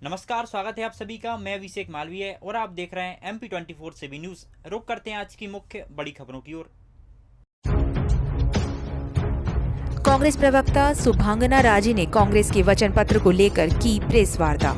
नमस्कार, स्वागत है आप सभी का। मैं अभिषेक मालवीय और आप देख रहे हैं MP24 से भी न्यूज। रुक करते हैं आज की मुख्य बड़ी खबरों की ओर। कांग्रेस प्रवक्ता शुभांगना राजे ने कांग्रेस के वचन पत्र को लेकर की प्रेस वार्ता।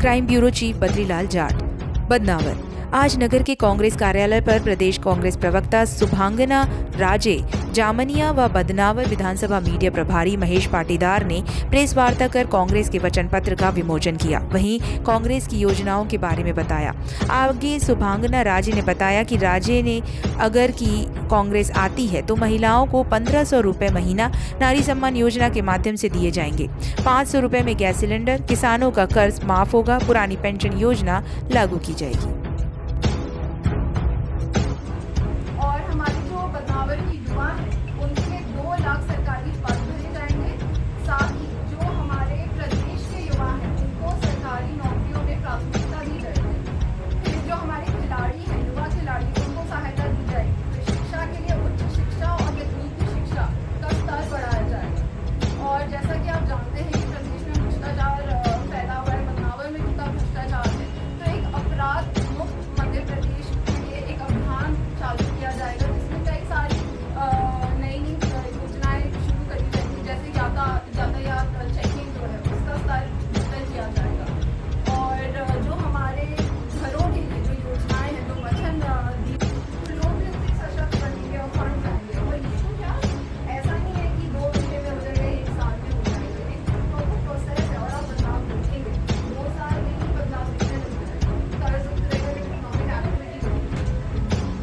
Crime bureau chief Badrilal Jat. Badnawar. आज नगर के कांग्रेस कार्यालय पर प्रदेश कांग्रेस प्रवक्ता शुभांगना राजे, जामनिया व बदनावर विधानसभा मीडिया प्रभारी महेश पाटीदार ने प्रेस वार्ता कर कांग्रेस के वचन पत्र का विमोचन किया। वहीं कांग्रेस की योजनाओं के बारे में बताया। आगे शुभांगना राजे ने बताया कि राज्य ने अगर की कांग्रेस आती है तो महिलाओं को 1500 रुपए महीना नारी सम्मान योजना के माध्यम से दिए जाएंगे। 500 रुपए में गैस सिलेंडर, किसानों का कर्ज माफ होगा, पुरानी पेंशन योजना लागू की जाएगी। की युवा है उनके 2 लाख सरकारी पद भरे जाएंगे। साथ ही जो हमारे प्रदेश के युवा हैं उनको सरकारी नौकरियों में प्राथमिकता दी जाएगी। फिर जो हमारे खिलाड़ी हैं, युवा खिलाड़ी, उनको सहायता दी जाएगी। फिर शिक्षा के लिए उच्च शिक्षा और तकनीकी शिक्षा का स्तर बढ़ाया जाएगा। और जैसा कि आप जानते हैं कि प्रदेश में भ्रष्टाचार फैला हुआ है, बदनावर में कितना भ्रष्टाचार है, तो एक अपराध मुक्त मध्य प्रदेश के लिए एक अभियान चालू किया जाएगा, जिसमें कई सारी नई योजनाएं शुरू करी जाएंगी। जैसे यातायात चेकिंग जो है उसका स्तर बेहतर किया जाएगा। और जो हमारे घरों के लिए जो योजनाएं हैं, जो वचन लोग भी उससे सशक्त बनेंगे और फंड आएंगे। और ये तो क्या ऐसा नहीं है कि 2 महीने में हो जाएगा, 1 साल में हो जाएगा। एक तो प्रोसेस है और आप बदलाव देखेंगे। 2 साल में ही बदलाव दिखने लग जाएगा। कर्ज उतरेगा, इकोनॉमिक एक्टिविटी बढ़ेगी।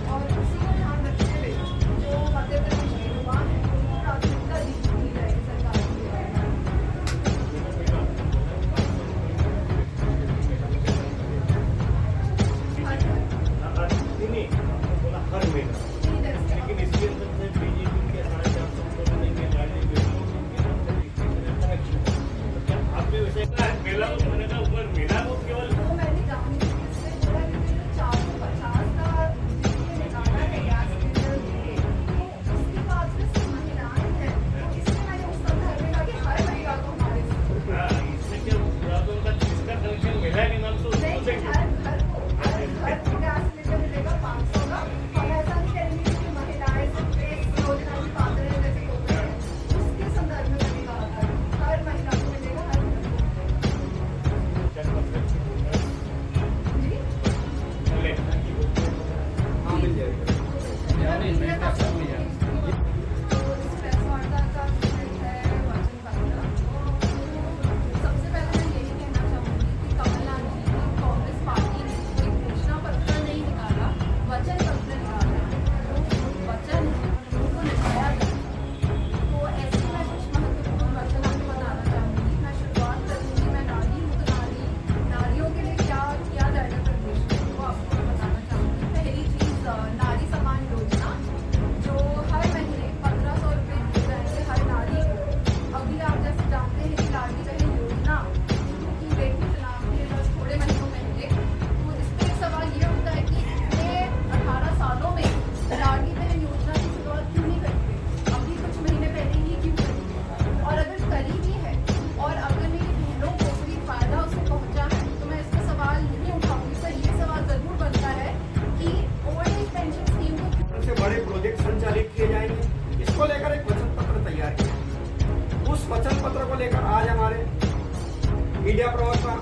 और उसी को ध्यान रखते हुए जो मध्य प्रदेश के युवा हैं उनको प्राथमिकता दी जाएगी सरकार की। लेकिन इसके अंदर से बीजेपी के 450 करोड़ देंगे, लाडली बेटियों के कनेक्शन। आप भी वैसे मेला को मैंने कहा ऊपर मेला को केवल वो मैंने जानी इसलिए बोला क्योंकि जो 450 का ये निकाला है गैस सिलेंडर के, तो उसकी बात से महिलाएं हैं, तो इसलिए मैंने उस संदर्भ में कहा कि हर महिला को हमारे इसमें क्या पूरा तो उनका जिसका कनेक्शन मिला है कि नाम तो उसको देंगे। हर घर को गैस सिलेंडर मिलेगा 500 का। हम ऐसा नहीं करेंगे कि महिलाएं सिर्फ इस योजना की पात्र हैं जैसे होते हैं। उसके संदर्भ में मैंने कहा था हर महिला को मिलेगा, हर घर को। जी सबसे पहले मैं यही कहना चाहूंगी कि कमलनाथ जी की कांग्रेस पार्टी ने कोई घोषणा पत्र नहीं निकाला, वचन पत्र निकाला। वचन उनको निभाया जाए। तो ऐसे मैं कुछ महत्वपूर्ण वचन आपको बताना चाहूंगी। मैं शुरुआत करूंगी, मैं नारियों के लिए क्या किया जाएगा प्रदेश में, वो आपको बताना चाहूंगी। पहली चीज नारी सम्मान योजना, जो हर महीने 1500 रुपये दिए जाएंगे हर नारी को। अभी आप जैसे जानते हैं कि लाडली बहन योजना शुरू की गई थी चुनाव के बस थोड़े महीनों पहले। तो इस पर एक सवाल ये उठता है कि इतने 18 सालों में लाडली बहन योजना की शुरुआत क्यों नहीं करी गई? अभी कुछ महीने पहले ही क्यों करी गई? और अगर करी भी है और अगर मेरी बहनों को कोई फायदा उससे पहुंचा है तो मैं इसका सवाल नहीं उठाऊंगी। सर ये सवाल जरूर बनता है कि ओल्ड एज पेंशन स्कीम को से बड़े प्रोजेक्ट संचालित किए जाएंगे। इसको लेकर एक वचन पत्र तैयार किया। उस वचन पत्र को लेकर आज हमारे मीडिया प्रवक्ता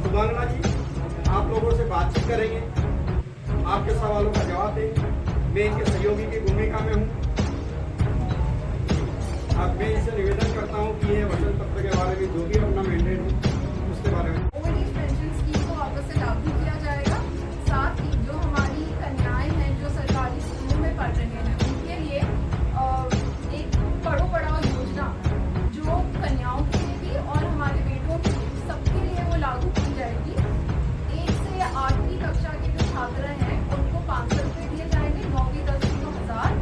शुभांगना जी आप लोगों से बातचीत करेंगे, आपके सवालों का जवाब देंगे। मैं इनके सहयोगी की भूमिका में हूँ। अब मैं इनसे निवेदन करता हूँ कि ये वचन पत्र के बारे में जो भी अपना मैंडेट हो उसके बारे में ओल्ड एज पेंशन स्कीम को वापस से लागू किया जाएगा। साथ ही जो हमारी कन्याएं हैं जो सरकारी स्कूलों में पढ़ रहे हैं उनके लिए एक पढ़ो पढ़ाओ योजना जो कन्याओं के लिए भी और हमारे बेटों के लिए सबके लिए वो लागू की जाएगी। 1 से 8वीं कक्षा के जो छात्र हैं उनको 500 रुपये दिए जाएंगे, 9वीं 10वीं को 1000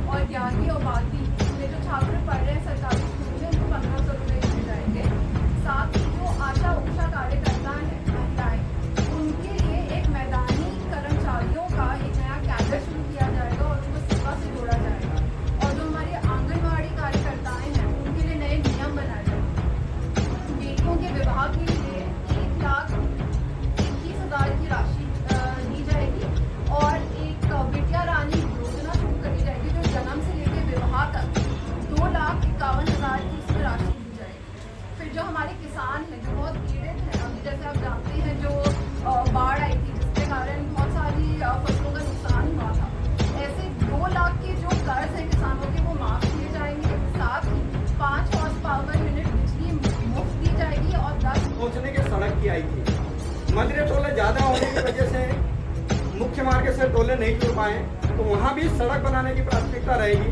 मुख्य मार्ग से टोले नहीं जुड़ पाए तो वहाँ भी सड़क बनाने की प्राथमिकता रहेगी।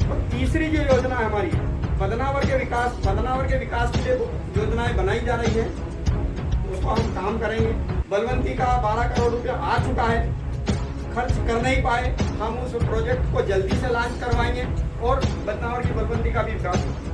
और तीसरी जो योजना है हमारी बदनावर के विकास के लिए योजनाएं बनाई जा रही है, उसको हम काम करेंगे। बलवंती का 12 करोड़ रुपया आ चुका है, खर्च कर नहीं पाए, हम उस प्रोजेक्ट को जल्दी से लॉन्च करवाएंगे और बदनावर की बलवंती का भी विकास होगा।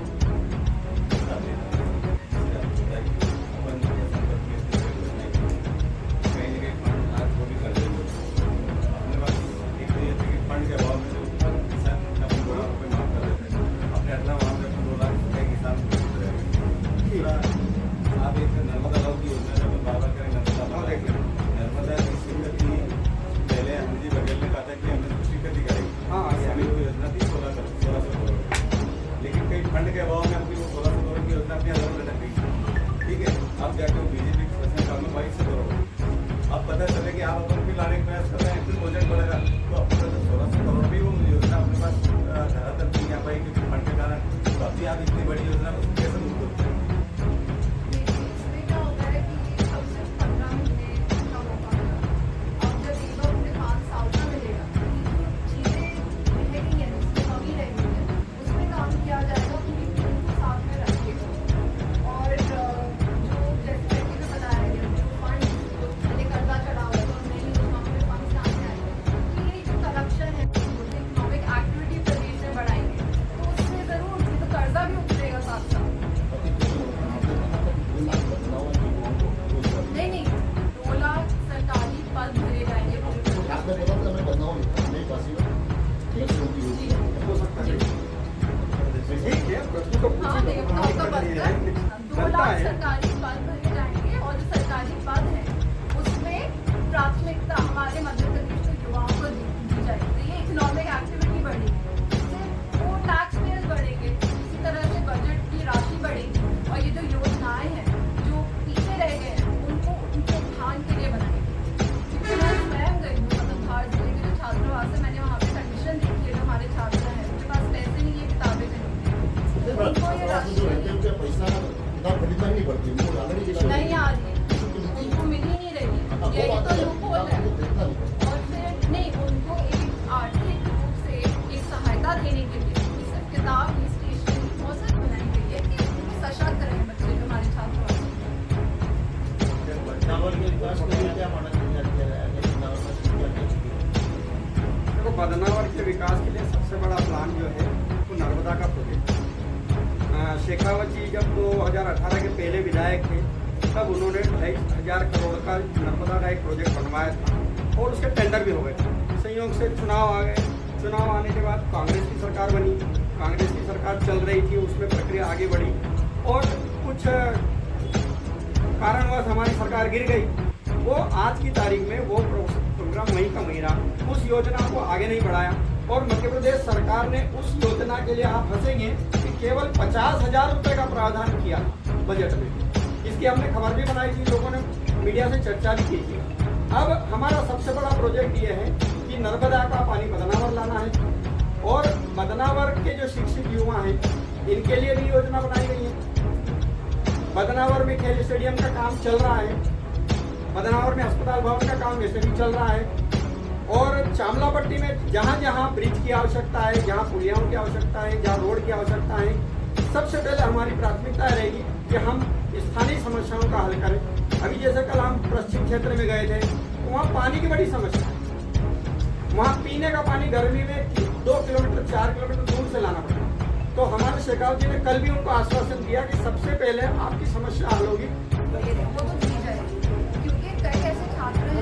सरकारी पद भरे जाएंगे और जो सरकारी पद है उसमें प्राथमिकता हमारे मध्य प्रदेश के युवाओं को दी जाएगी। ये इकोनॉमिक एक्टिविटी बढ़ेगी, इससे वो टैक्स पेयर्स बढ़ेंगे, इसी तरह से बजट की राशि बढ़ेगी और ये जो योजनाएं हैं जो पीछे रह गए हैं उनको उनके उत्थान के लिए बनाएंगे। क्योंकि मैं स्वयं गई हूँ मतलब धार जिले के जो छात्रावास है, मैंने वहाँ पे कंडीशन देखी है। जो हमारे छात्र हैं उनके पास पैसे नहीं है किताबें खरीदने, उनको ये राशि नहीं आ रही, उनको मिल ही नहीं रही, यही तो लूपहोल है। और फिर नहीं, उनको एक आर्थिक रूप से एक सहायता देने के लिए सिर्फ किताब स्टेशनरी मौसम बनाई गई है कि उनको सशक्त रहे बच्चे जो हमारे छात्र हैं। देखो बदनावर के विकास के लिए सबसे बड़ा प्लान जो है वो नर्मदा का प्रोजेक्ट। शेखावत जी जब 2018 के पहले विधायक थे तब उन्होंने 2,500 करोड़ का नर्मदा का एक प्रोजेक्ट बनवाया था और उसके टेंडर भी हो गए। संयोग से चुनाव आ गए, चुनाव आने के बाद कांग्रेस की सरकार बनी, कांग्रेस की सरकार चल रही थी, उसमें प्रक्रिया आगे बढ़ी और कुछ कारणवश हमारी सरकार गिर गई। वो आज की तारीख में वो प्रोग्राम वहीं का वहीं रहा, उस योजना को आगे नहीं बढ़ाया और मध्य प्रदेश सरकार ने उस योजना के लिए आप हंसेंगे कि केवल 50,000 रुपए का प्रावधान किया बजट में। इसकी हमने खबर भी बनाई थी, लोगों ने मीडिया से चर्चा भी की थी। अब हमारा सबसे बड़ा प्रोजेक्ट ये है कि नर्मदा का पानी बदनावर लाना है और बदनावर के जो शिक्षित युवा हैं इनके लिए भी योजना बनाई गई है। बदनावर में खेल स्टेडियम का काम चल रहा है, बदनावर में अस्पताल भवन का काम वैसे भी चल रहा है और चामलापट्टी में जहाँ जहाँ ब्रिज की आवश्यकता है, जहाँ पुलियाओं की आवश्यकता है, जहाँ रोड की आवश्यकता है, सबसे पहले हमारी प्राथमिकता रहेगी कि हम स्थानीय समस्याओं का हल करें। अभी जैसे कल हम पश्चिम क्षेत्र में गए थे तो वहाँ पानी की बड़ी समस्या है, वहाँ पीने का पानी गर्मी में 2 किलोमीटर 4 किलोमीटर दूर से लाना पड़ता है। तो हमारे शेखावत जी ने कल भी उनको आश्वासन दिया कि सबसे पहले आपकी समस्या हल होगी। वो तो दी जाएगी क्योंकि कई ऐसे छात्र हैं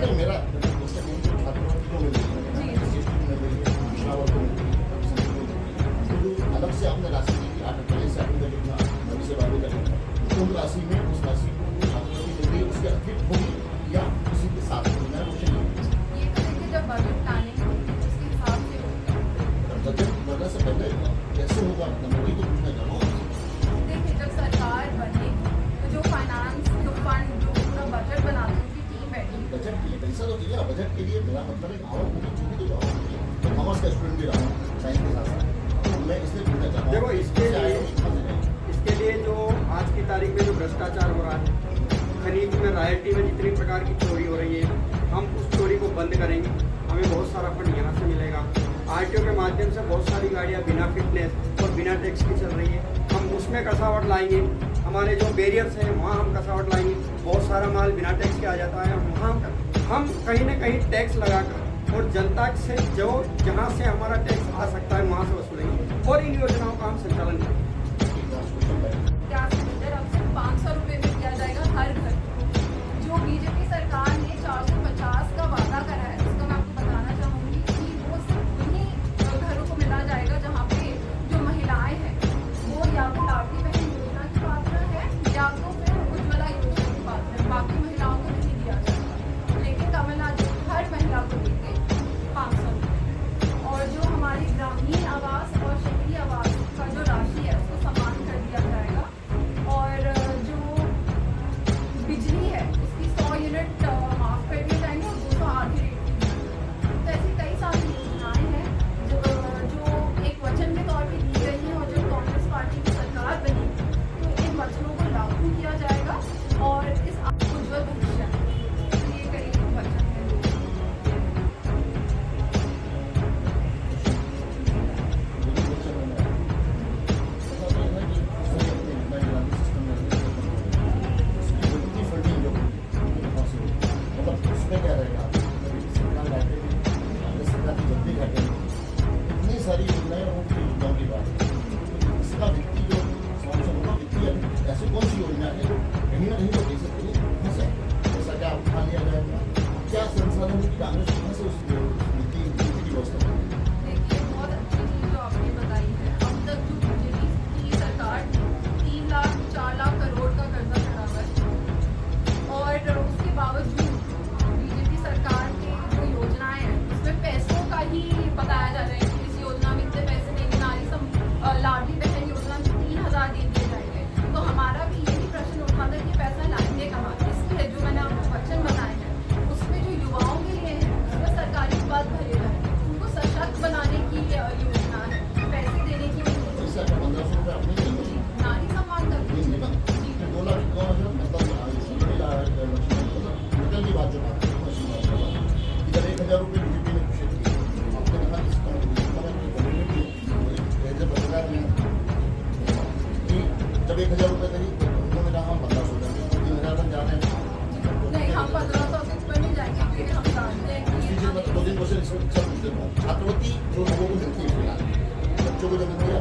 अलग से आपने राशि दी थी 8 अप्रैल से अभी तक इतना नवी से बातें करेंगे उस राशि में उस राशि को छात्रों की मिल गई उसके अतिरिक्त होगी या उसी के साथ मेरा क्वेश्चन ये तो देखिए जब बजट प्लानिंग होगी उसके हिसाब से होगा। बजट बनने से पहले कैसे होगा मैं वही तो पूछना चाह रहा हूँ। देखिए जब सरकार बने तो जो फाइनेंस जो फंड जो पूरा बजट बनाते हैं उसकी टीम बैठी। बजट के लिए पैसा तो चाहिए ना, बजट के लिए मेरा मतलब है आवक होगी चूंकि तो आवक होगी। तो कॉमर्स का स्टूडेंट भी रहा हूँ साइंस के साथ साथ, मैं इसलिए पूछना चाहता हूँ। देखो इसके लिए जो आज की तारीख में जो भ्रष्टाचार हो रहा है, खनिज में रॉयल्टी में जितनी प्रकार की चोरी हो रही है, हम उस चोरी को बंद करेंगे, हमें बहुत सारा फंड यहाँ से मिलेगा। आरटीओ के माध्यम से बहुत सारी गाड़ियाँ बिना फिटनेस और बिना टैक्स की चल रही है, हम उसमें कसावट लाएंगे। हमारे जो बैरियर्स हैं वहाँ हम कसावट लाएंगे। बहुत सारा माल बिना टैक्स के आ जाता है, वहाँ हम कहीं ना कहीं टैक्स लगाकर और जनता से जो जहाँ से हमारा टैक्स आ सकता है वहाँ से वसूलेंगे और इन योजनाओं का हम संचालन करेंगे। गैस सिलेंडर अब सिर्फ 500 रुपये में दिया जाएगा हर घर। जो बीजेपी सरकार ने 450 का वादा करा है, उसका मैं आपको बताना चाहूँगी कि वो सिर्फ उन्हीं घरों को मिला जाएगा जहाँ पे जो महिलाएं हैं वो या तो लाडली बहन योजना की पात्र है या तो फिर उज्ज्वला योजना की पात्र है। बाकी महिलाओं को नहीं दिया जाएगा, लेकिन कमलनाथ जी हर महिला को देंगे 500 रुपये। और जो हमारी ग्रामीण आवास और शहरी आवास का जो राशि है उसको समान कर दिया जाएगा। और जो बिजली है उसकी 100 यूनिट माफ कर दिए जाएंगे और 200 आधी रेट की। तो ऐसी कई सारी योजनाएं हैं जो एक वचन के तौर पे दी गई हैं और जो कांग्रेस पार्टी की सरकार बनी तो इन वचनों को लागू किया जाएगा और इस उज्ज्वल भविष्य ये कई वचन है। इतनी सारी योजनाएं और उनकी योजनाओं की बात है, इसका व्यक्ति जो समावेशन होगा, व्यक्ति ऐसी कौन सी योजना है जो कहीं ना कहीं तो दे सकती है, फंसा ऐसा क्या उठा लिया जाएगा, क्या संसाधन की कांग्रेस कहाँ से उस नीति की व्यवस्था करेगी? देखिए बहुत अच्छी चीज़ जो आपने बताई है। अब तक जो बीजेपी की सरकार 3 लाख 4 लाख करोड़ का कर्जा चढ़ा हुआ है और उसके बावजूद बीजेपी सरकार की जो योजनाएं हैं उसमें पैसों का ही बताया जा रहा है कि इस योजना में इतने पैसे देंगे। लाडली बहन योजना में 3000 दे दिए जाएंगे। तो हमारा भी यही प्रश्न उठा था कि पैसा लाएंगे कहाँ। इसलिए जो मैंने आपको वचन बनाए हैं उसमें जो युवाओं के लिए है उसमें सरकारी पद भरे जाएंगे, उनको सशक्त बनाने की योजना है, पैसे देने की नहीं है। पैसा 1500 रुपये अपने देंगे, नारी सम्मान देंगे ना, फिर 2 लाख 51,000 मतलब की बात जो बात है इधर 1000 रुपये बीजेपी ने घोषित किए, आपने कहा इस पत्रकार में कि जब 1000 रुपये करी तो उन्होंने कहा हम 1500 देंगे, 3000 तक जाने नहीं, हम 1500 से ऊपर नहीं जाएंगे क्योंकि हम जानते हैं कि दो दिन क्वेश्चन छात्रवृत्ति जो लोगों को मिलती है फिलहाल बच्चों को जो मिलती है